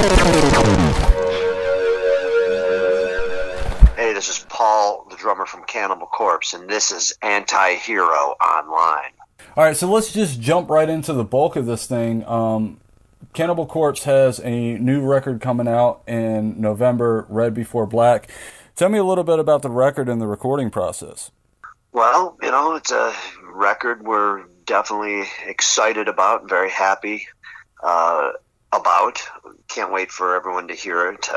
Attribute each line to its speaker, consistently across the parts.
Speaker 1: Hey, this is Paul, the drummer from Cannibal Corpse, and this is Antihero Online.
Speaker 2: All right, so let's just jump right into the bulk of this thing. Cannibal Corpse has a new record coming out in November, Red Before Black. Tell me a little bit about the record and the recording process.
Speaker 1: Well, it's a record we're definitely excited about and very happy about. Can't wait for everyone to hear it.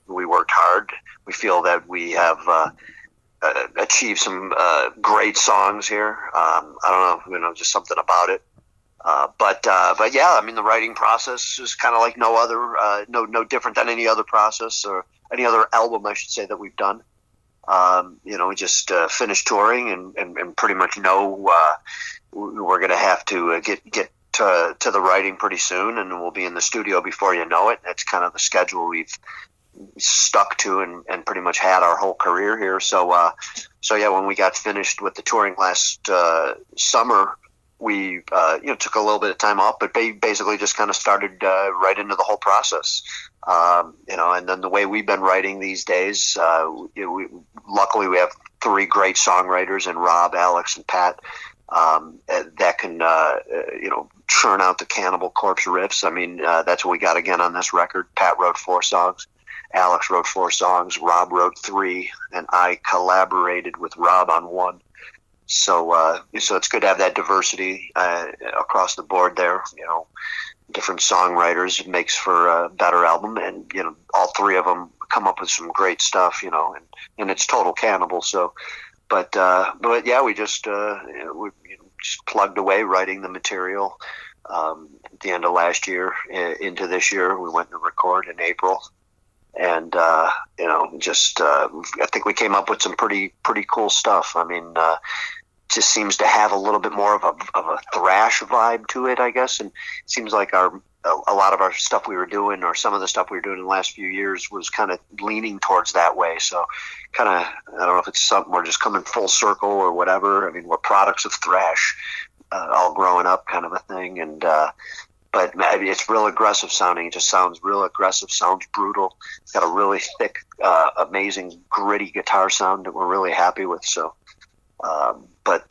Speaker 1: We worked hard. We feel that we have achieved some great songs here. I don't know, just something about it. But yeah, I mean, the writing process is kind of like no other, no different than any other process or any other album, I should say, that we've done. We just finished touring and pretty much know we're going to have to get to the writing pretty soon, and we'll be in the studio before you know it. That's kind of the schedule we've stuck to and pretty much had our whole career here. So yeah, when we got finished with the touring last summer, we took a little bit of time off, but basically just kind of started right into the whole process. And then the way we've been writing these days, luckily we have three great songwriters in Rob, Alex, and Pat that can churn out the Cannibal Corpse riffs. I mean, that's what we got again on this record. Pat wrote 4 songs. Alex wrote 4 songs. Rob wrote 3, and I collaborated with Rob on 1. So it's good to have that diversity across the board there. Different songwriters makes for a better album, and all 3 of them come up with some great stuff. And it's total Cannibal. So, but yeah, we just just plugged away writing the material. At the end of last year into this year, we went to record in April. And I think we came up with some pretty cool stuff. I mean, just seems to have a little bit more of a thrash vibe to it, I guess. And it seems like a lot of our stuff we were doing, or some of the stuff we were doing in the last few years, was kind of leaning towards that way. So kind of, I don't know if it's something we're just coming full circle or whatever. I mean, we're products of thrash, all growing up kind of a thing. And, but it's real aggressive sounding. It just sounds real aggressive, sounds brutal. It's got a really thick, amazing, gritty guitar sound that we're really happy with. So, but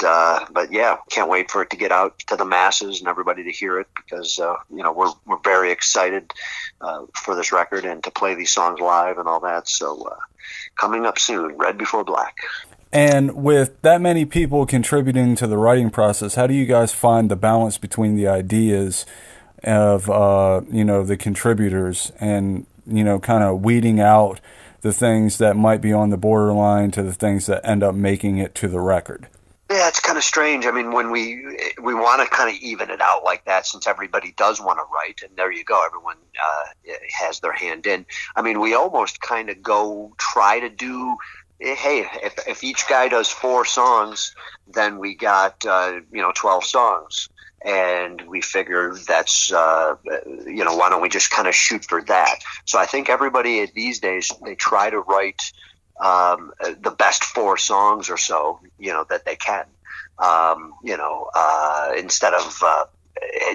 Speaker 1: yeah, can't wait for it to get out to the masses and everybody to hear it, because we're very excited for this record and to play these songs live and all that. So coming up soon, Red Before Black.
Speaker 2: And with that many people contributing to the writing process, how do you guys find the balance between the ideas of the contributors and kind of weeding out the things that might be on the borderline to the things that end up making it to the record?
Speaker 1: Yeah, it's kind of strange. I mean, when we want to kind of even it out like that, since everybody does want to write, and there you go, everyone has their hand in. I mean, we almost kind of try to do, hey, if each guy does 4 songs, then we got 12 songs. And we figure that's, why don't we just kind of shoot for that? So I think everybody these days, they try to write the best 4 songs or so, that they can, instead of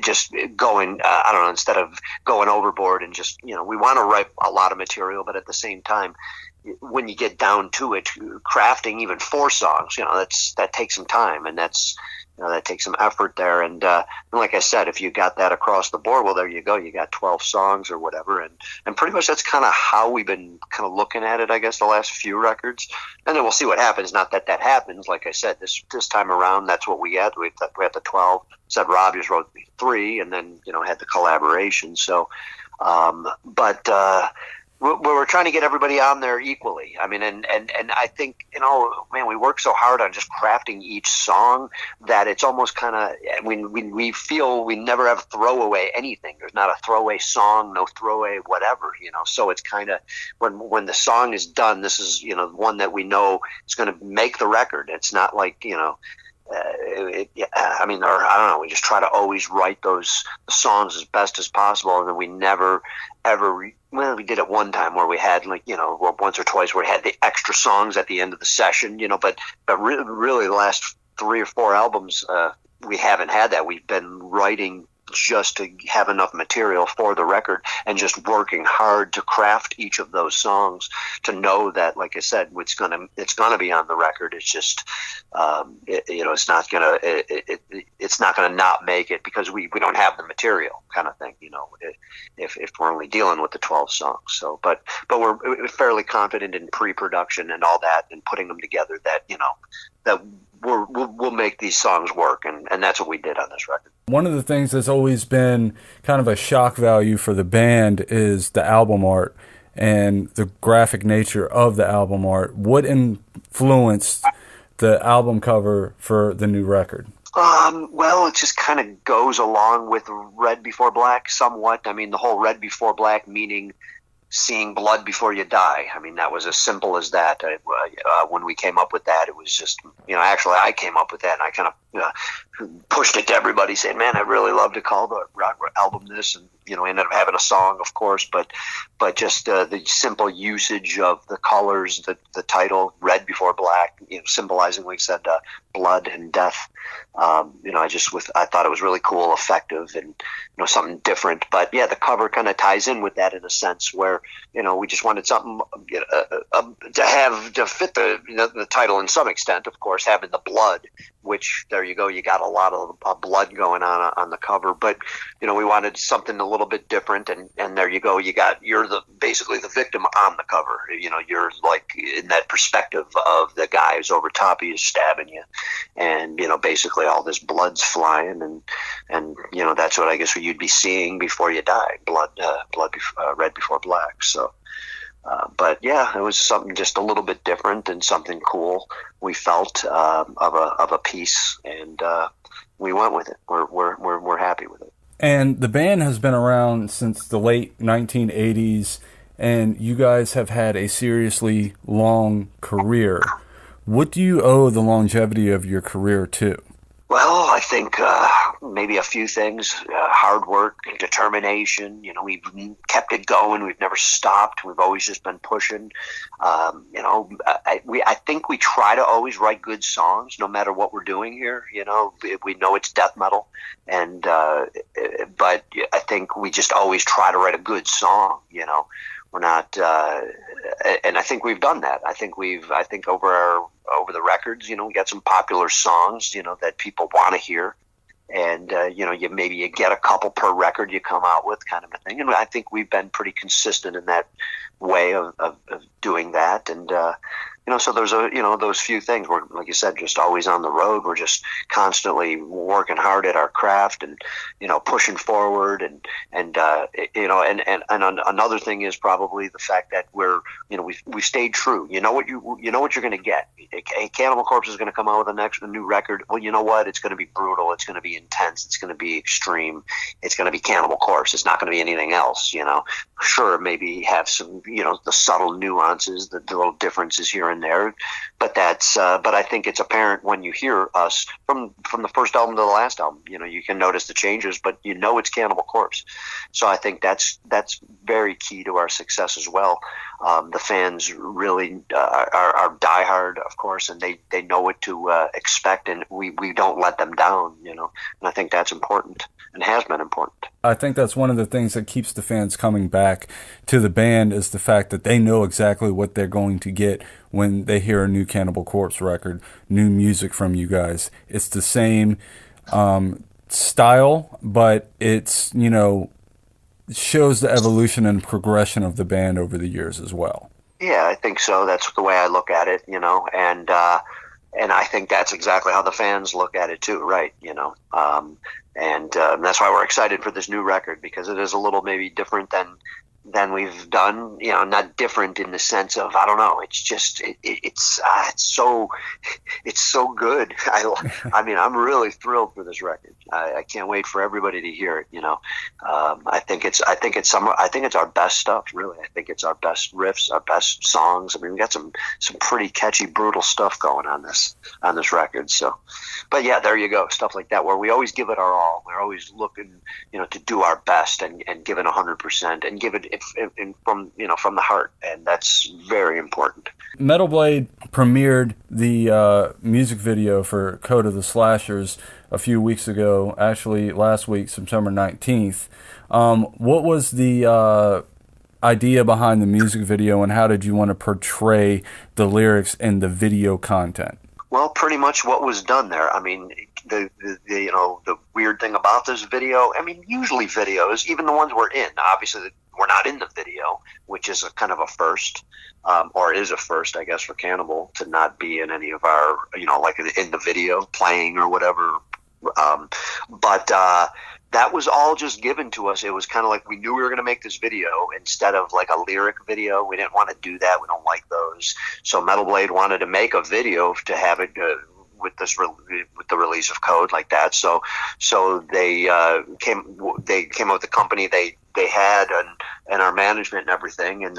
Speaker 1: just going, instead of going overboard and just, we want to write a lot of material, but at the same time, when you get down to it, crafting even 4 songs, that takes some time, and that takes some effort there. And like I said, if you got that across the board, well, there you go. You got 12 songs or whatever. And pretty much that's kind of how we've been kind of looking at it, I guess, the last few records. And then we'll see what happens. Not that happens. Like I said, this time around, that's what we had. We had the 12. Said Rob just wrote 3, and then, had the collaboration. So, we're trying to get everybody on there equally. I mean, and I think, man, we work so hard on just crafting each song that it's almost kind of, we feel we never have throwaway anything. There's not a throwaway song, no throwaway whatever, so it's kind of, when the song is done, this is, one that we know is going to make the record. It's not like, we just try to always write those songs as best as possible, and then we never ever. Well, we did it one time where we had once or twice where we had the extra songs at the end of the session, but really the last 3 or 4 albums we haven't had that. We've been writing just to have enough material for the record, and just working hard to craft each of those songs to know that, like I said, it's gonna be on the record. It's just it's not gonna not make it because we don't have the material, kind of thing. If we're only dealing with the 12 songs. So, but we're fairly confident in pre-production and all that, and putting them together that we'll make these songs work, and that's what we did on this record.
Speaker 2: One of the things that's always been kind of a shock value for the band is the album art and the graphic nature of the album art. What influenced the album cover for the new record?
Speaker 1: Well, it just kind of goes along with Red Before Black somewhat. I mean, the whole Red Before Black meaning seeing blood before you die. I mean, that was as simple as that. When we came up with that, it was just, actually I came up with that, and I kind of pushed it to everybody saying, man, I'd really love to call the rock album this, and ended up having a song, of course, but just the simple usage of the colors, the title Red Before Black, symbolizing, like I said, blood and death. I thought it was really cool, effective, and something different. But yeah, the cover kind of ties in with that in a sense, where we just wanted something to fit the title in some extent. Of course, having the blood, which there you go, you got a lot of blood going on the cover. But we wanted something a little bit different, and there you go, you're basically the victim on the cover. You're like in that perspective of the guy who's over top of you stabbing you, and basically all this blood's flying, and that's what I guess you'd be seeing before you die, red before black. So but yeah, it was something just a little bit different and something cool we felt of a piece, and we went with it. We're happy with it.
Speaker 2: And the band has been around since the late 1980s, and you guys have had a seriously long career. What do you owe the longevity of your career to?
Speaker 1: Well, I think maybe a few things: hard work, determination. We've kept it going. We've never stopped. We've always just been pushing. I think we try to always write good songs, no matter what we're doing here. We know it's death metal, and but I think we just always try to write a good song. We're not, and I think we've done that. I think over the records, we got some popular songs, that people want to hear, and you get a couple per record you come out with, kind of a thing. And I think we've been pretty consistent in that way of doing that, and so there's those few things. We're, like you said, just always on the road. We're just constantly working hard at our craft, and pushing forward, and another thing is probably the fact that we stayed true. You know what you're going to get. Cannibal Corpse is going to come out with a new record. Well, you know what? It's going to be brutal. It's going to be intense. It's going to be extreme. It's going to be Cannibal Corpse. It's not going to be anything else. Sure, maybe have some the subtle nuances, the little differences here and there, but I think it's apparent when you hear us from the first album to the last album. You can notice the changes, but it's Cannibal Corpse. So I think that's very key to our success as well. The fans really are diehard, of course, and they know what to expect, and we don't let them down. And I think that's important, and has been important.
Speaker 2: I think that's one of the things that keeps the fans coming back to the band, is the fact that they know exactly what they're going to get when they hear a new Cannibal Corpse record, new music from you guys. It's the same style, but it's, shows the evolution and progression of the band over the years as well.
Speaker 1: Yeah, I think so. That's the way I look at it, and I think that's exactly how the fans look at it too, right? And that's why we're excited for this new record, because it is a little maybe different than we've done. Not different in the sense of, I don't know. It's just it's so good. I mean, I'm really thrilled for this record. I can't wait for everybody to hear it. I think it's our best stuff. Really, I think it's our best riffs, our best songs. I mean, we got some pretty catchy, brutal stuff going on this record. So, but yeah, there you go. Stuff like that, where we always give it our all. We're always looking, to do our best and give it 100% and give it from the heart, and that's very important.
Speaker 2: Metalblade premiered the music video for Code of the Slashers a few weeks ago, actually last week, September 19th. What was the idea behind the music video, and how did you want to portray the lyrics and the video content?
Speaker 1: Well, pretty much what was done there. I mean, the the weird thing about this video, I mean, usually videos, even the ones we're in, obviously we're not in the video, which is a kind of a first, or it is a first, I guess, for Cannibal to not be in any of our, like in the video playing or whatever. But that was all just given to us. It was kind of like we knew we were going to make this video instead of like a lyric video. We didn't want to do that. We don't like those. So Metalblade wanted to make a video to have it with the release of Code like that. So they came up with the company they had and our management and everything, and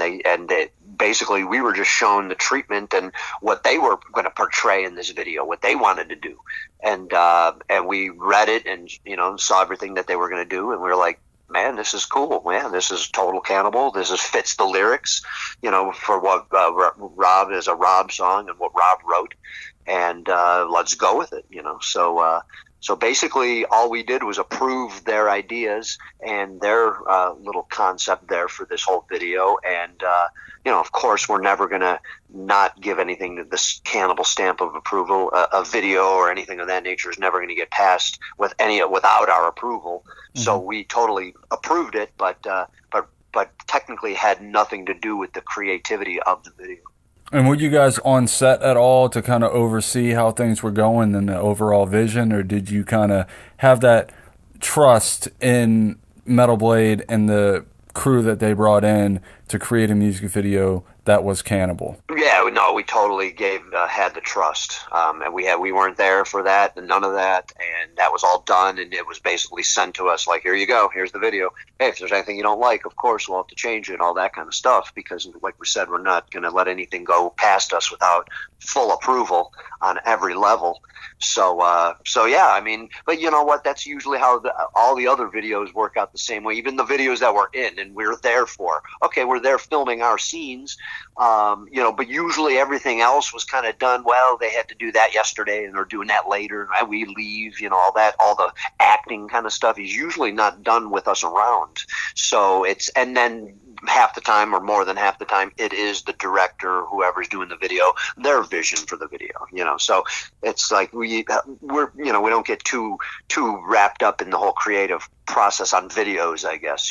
Speaker 1: basically we were just shown the treatment and what they were going to portray in this video, what they wanted to do, and we read it and saw everything that they were going to do, and we were like, man, this is cool. Man, this is total Cannibal. Fits the lyrics, for what Rob is a Rob song and what Rob wrote, and let's go with it. So basically, all we did was approve their ideas and their little concept there for this whole video. And, of course, we're never going to not give anything to this Cannibal stamp of approval. A video or anything of that nature is never going to get passed without our approval. Mm-hmm. So we totally approved it, but technically had nothing to do with the creativity of the video.
Speaker 2: And were you guys on set at all to kind of oversee how things were going and the overall vision, or did you kind of have that trust in Metalblade and the crew that they brought in to create a music video that was Cannibal? Yeah,
Speaker 1: no, we totally had the trust, and we weren't there for that and none of that, and that was all done, and it was basically sent to us like, here you go, here's the video. Hey, if there's anything you don't like, of course we'll have to change it and all that kind of stuff, because like we said, we're not going to let anything go past us without full approval on every level. So yeah, I mean, but you know what? That's usually how all the other videos work out the same way. Even the videos that we're in and we're there for. Okay, we're there filming our scenes, but usually everything else was kind of done. Well, they had to do that yesterday, and they're doing that later. And we leave, all the acting kind of stuff is usually not done with us around. So and then half the time or more than half the time it is the director, whoever's doing the video, their vision for the video, so it's like we don't get too wrapped up in the whole creative process on videos. I guess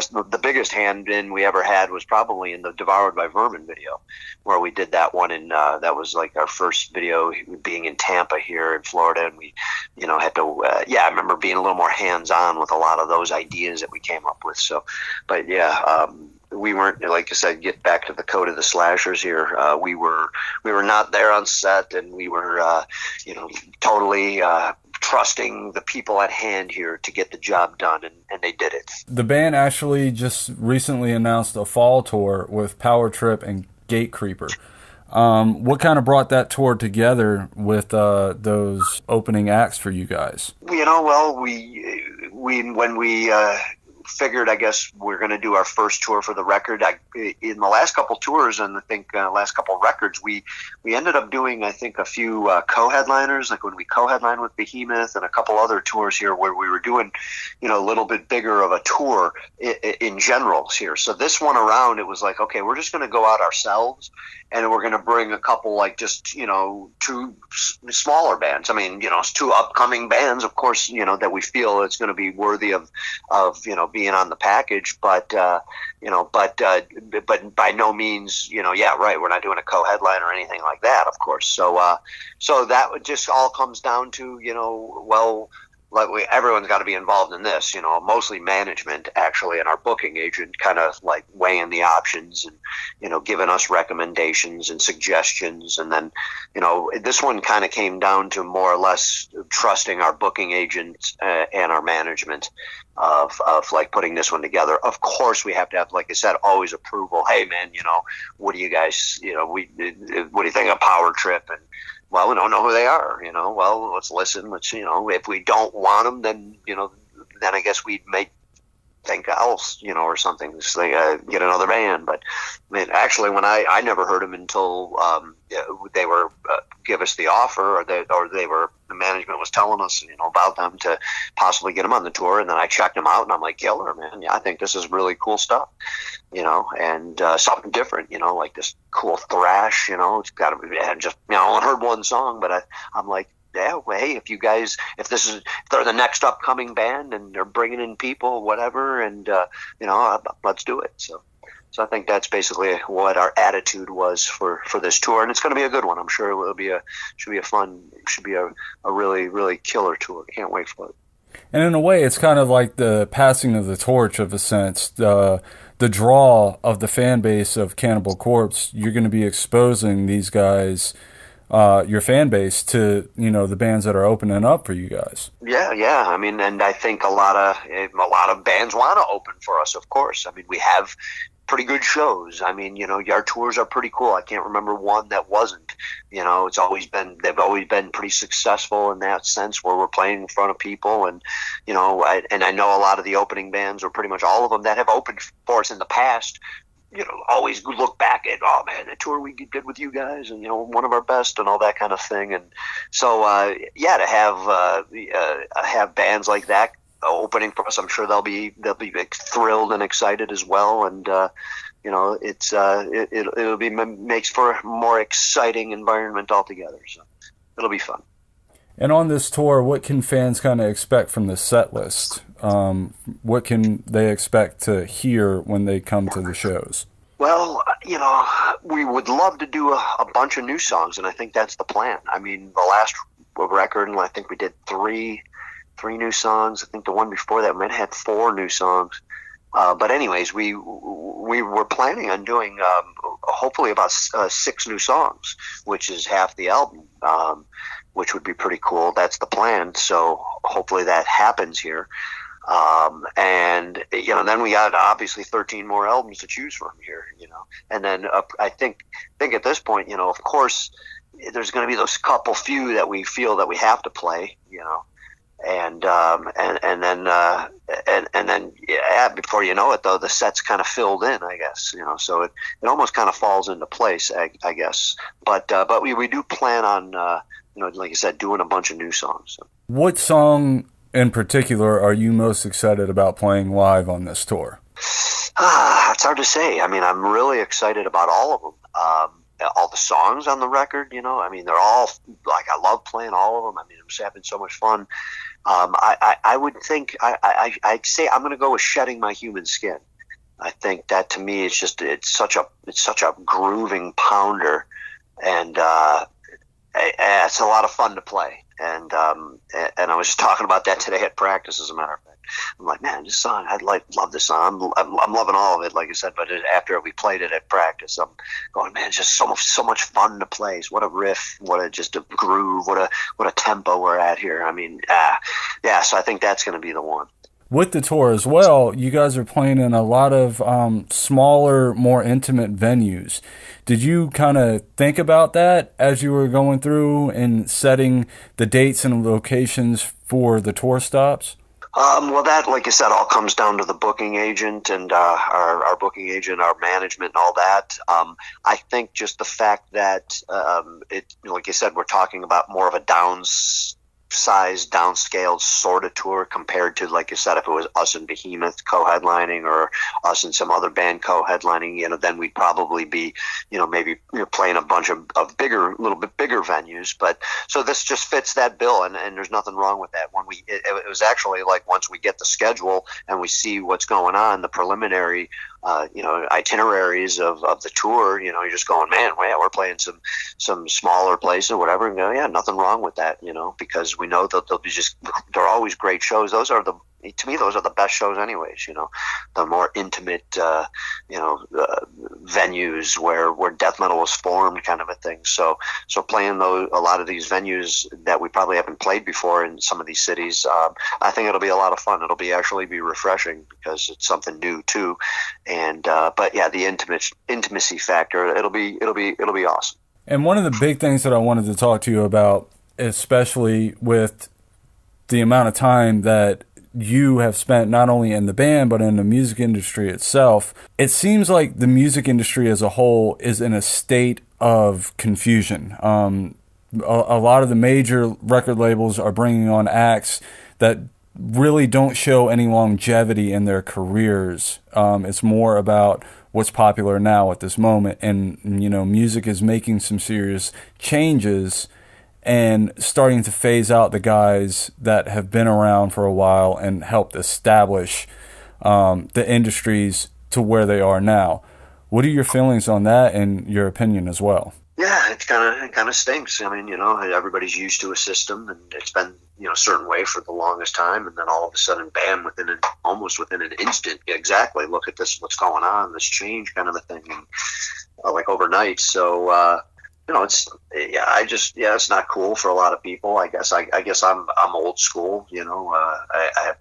Speaker 1: the biggest hand in we ever had was probably in the Devoured by Vermin video, where we did that one, and that was like our first video being in Tampa here in Florida, and we had to I remember being a little more hands-on with a lot of those ideas that we came up with. So but we weren't, like I said, get back to the Code of the Slashers here. We were not there on set, and we were totally trusting the people at hand here to get the job done, and they did it.
Speaker 2: The band actually just recently announced a fall tour with Power Trip and Gate Creeper. What kind of brought that tour together with those opening acts for you guys?
Speaker 1: Well, when we figured, I guess, we're going to do our first tour for the record. In the last couple tours, and I think last couple records, we ended up doing, I think, a few co-headliners, like when we co-headlined with Behemoth, and a couple other tours here where we were doing, a little bit bigger of a tour in general here. So this one around, it was like, okay, we're just going to go out ourselves, and we're going to bring a couple, like, just, two smaller bands. I mean, two upcoming bands, of course, that we feel it's going to be worthy of being on the package, but by no means, right, we're not doing a co-headline or anything like that, of course. So that just all comes down to, everyone's got to be involved in this, mostly management, actually, and our booking agent kind of like weighing the options and, giving us recommendations and suggestions. And then, this one kind of came down to more or less trusting our booking agent and our management of like putting this one together. Of course, we have to have, like I said, always approval. Hey, man, what do you guys, what do you think of Power Trip? And, well, we don't know who they are, well, let's listen. Let's, if we don't want them, then I guess we'd make think else, or something. Just like get another band. But I mean, actually, when I never heard them until they were give us the offer, or the management was telling us, about them to possibly get them on the tour, and then I checked them out, and I'm like, killer, man. Yeah, I think this is really cool stuff, and something different, like this cool thrash, it's got to be. And just, I only heard one song, but I'm like, yeah, well, hey, if they're the next upcoming band and they're bringing in people, whatever, and let's do it. So I think that's basically what our attitude was for this tour, and it's going to be a good one. I'm sure should be a really, really killer tour. Can't wait for it.
Speaker 2: And in a way, it's kind of like the passing of the torch, of a sense. The draw of the fan base of Cannibal Corpse. You're going to be exposing these guys, your fan base, to the bands that are opening up for you guys.
Speaker 1: Yeah. I mean, and I think a lot of bands want to open for us. Of course. I mean, we have pretty good shows. I mean, our tours are pretty cool. I can't remember one that wasn't. They've always been pretty successful in that sense, where we're playing in front of people, and I know a lot of the opening bands, or pretty much all of them that have opened for us in the past, always look back at, oh man, the tour we did with you guys, and one of our best, and all that kind of thing. And so to have bands like that opening for us, I'm sure they'll be thrilled and excited as well. And it'll be makes for a more exciting environment altogether. So it'll be fun.
Speaker 2: And on this tour, what can fans kind of expect from the set list? What can they expect to hear when they come to the shows?
Speaker 1: Well, we would love to do a bunch of new songs, and I think that's the plan. I mean, the last record, I think we did three new songs. I think the one before that might have had 4 new songs. But anyways, we were planning on doing hopefully about 6 new songs, which is half the album, which would be pretty cool. That's the plan. So hopefully that happens here. And then we got obviously 13 more albums to choose from here. And then I think at this point, of course, there's going to be those few that we feel that we have to play. And then before you know it, though, the set's kind of filled in, I guess, so it almost kind of falls into place, I guess. But we do plan on, like I said, doing a bunch of new songs. So.
Speaker 2: What song in particular are you most excited about playing live on this tour?
Speaker 1: It's hard to say. I mean, I'm really excited about all of them. All the songs on the record, I mean, they're all, like, I love playing all of them. I mean, I'm just having so much fun. I would think, I'd say I'm going to go with Shedding My Human Skin. I think that, to me, it's such a grooving pounder, and it's a lot of fun to play. And I was just talking about that today at practice, as a matter of fact. I'm like, man, this song, love this song. I'm loving all of it, like I said. But after we played it at practice, I'm going, man, it's just so much fun to play. What a riff, just a groove, what a tempo we're at here. I mean, so I think that's going to be the one.
Speaker 2: With the tour as well, you guys are playing in a lot of smaller, more intimate venues. Did you kind of think about that as you were going through and setting the dates and locations for the tour stops?
Speaker 1: Well, that, like I said, all comes down to the booking agent and our booking agent, our management, and all that. I think just the fact that like I said, we're talking about more of a downscaled sort of tour compared to, like you said, if it was us and Behemoth co-headlining, or us and some other band co-headlining, then we'd probably be, maybe playing a bunch of bigger, a little bit bigger venues. But so this just fits that bill, and there's nothing wrong with that. When it was actually like, once we get the schedule and we see what's going on, the preliminary itineraries of the tour, you're just going, man, we're playing some smaller places or whatever, and go, yeah, nothing wrong with that, because we know that they're always great shows. To me, those are the best shows anyways, the more intimate, venues where death metal was formed, kind of a thing. So playing a lot of these venues that we probably haven't played before in some of these cities, I think it'll be a lot of fun. It'll be refreshing, because it's something new too. And, but yeah, the intimacy factor, it'll be awesome.
Speaker 2: And one of the big things that I wanted to talk to you about, especially with the amount of time that you have spent not only in the band but in the music industry itself, it seems like the music industry as a whole is in a state of confusion. A lot of the major record labels are bringing on acts that really don't show any longevity in their careers. It's more about what's popular now at this moment, and music is making some serious changes and starting to phase out the guys that have been around for a while and helped establish the industries to where they are now. What are your feelings on that and your opinion as well?
Speaker 1: Yeah, it kind of stinks. I mean, everybody's used to a system, and it's been a certain way for the longest time, and then all of a sudden, bam! Almost within an instant, exactly. Look at this, what's going on? This change, kind of a thing, and, like overnight. So, it's not cool for a lot of people. I guess I'm old school. I have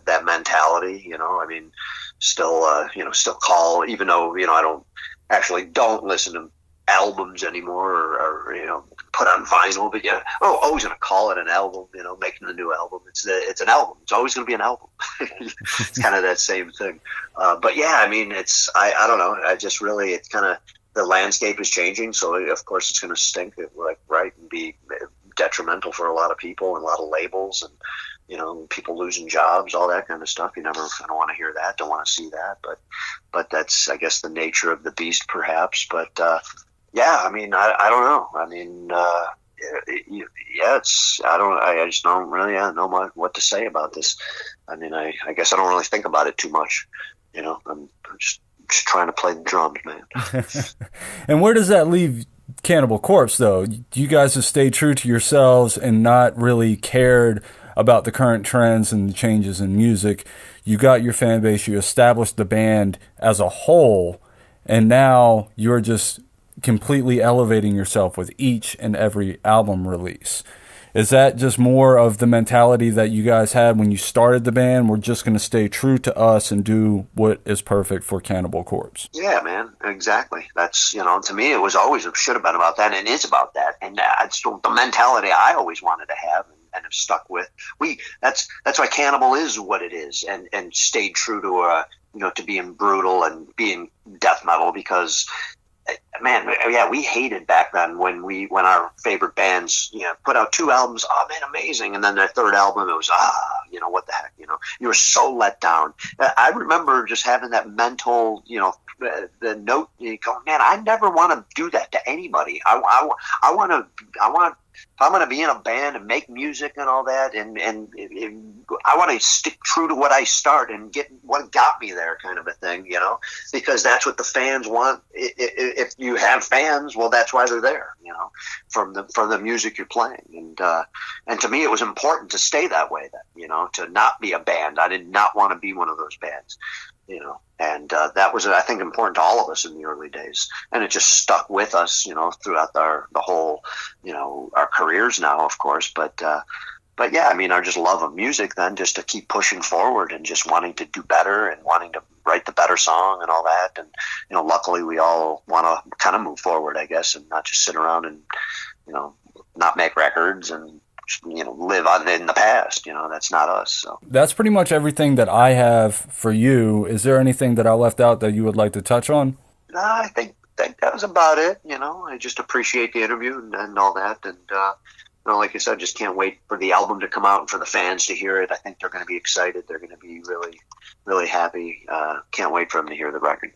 Speaker 1: that mentality. I mean, still call, even though I don't listen to albums anymore or put on vinyl, but always gonna call it an album, making a new album. It's an album. It's always gonna be an album. It's kind of that same thing. But yeah, I mean, I don't know. It's kind of, the landscape is changing, so of course it's gonna stink, and be detrimental for a lot of people and a lot of labels, and people losing jobs, all that kind of stuff. I don't want to hear that, don't want to see that, but that's, I guess, the nature of the beast, perhaps. But yeah, I mean, I don't know. I mean, I just don't really know what to say about this. I mean, I guess I don't really think about it too much. I'm just trying to play the drums, man.
Speaker 2: And where does that leave Cannibal Corpse, though? You guys have stayed true to yourselves and not really cared about the current trends and the changes in music. You got your fan base, you established the band as a whole, and now you're just completely elevating yourself with each and every album release. Is that just more of the mentality that you guys had when you started the band? We're just going to stay true to us and do what is perfect for Cannibal Corpse.
Speaker 1: Yeah, man, exactly. That's, to me, it should have been about that, and is about that. And that's the mentality I always wanted to have and have stuck with. That's why Cannibal is what it is, and stayed true to to being brutal and being death metal, because man, yeah, we hated back then when our favorite bands, put out 2 albums. Oh man, amazing! And then their 3rd album, it was what the heck, you were so let down. I remember just having that mental, the note. You go, man, I never want to do that to anybody. I want if I'm going to be in a band and make music and all that, and I want to stick true to what I start and get what got me there, kind of a thing, because that's what the fans want. If you have fans, well, that's why they're there, from the music you're playing. And to me, it was important to stay that way, to not be a band. I did not want to be one of those bands. And that was, I think, important to all of us in the early days, and it just stuck with us, throughout the whole, our careers now, of course. But yeah, I mean, our just love of music then, just to keep pushing forward and just wanting to do better and wanting to write the better song and all that. And luckily we all want to kind of move forward, I guess, and not just sit around and not make records and live on in the past. That's not us. So
Speaker 2: that's pretty much everything that I have for you. Is there anything that I left out that you would like to touch on?
Speaker 1: I think that was about it. I just appreciate the interview and all that. And like I said, just can't wait for the album to come out and for the fans to hear it. I think they're going to be excited. They're going to be really, really happy. Can't wait for them to hear the record.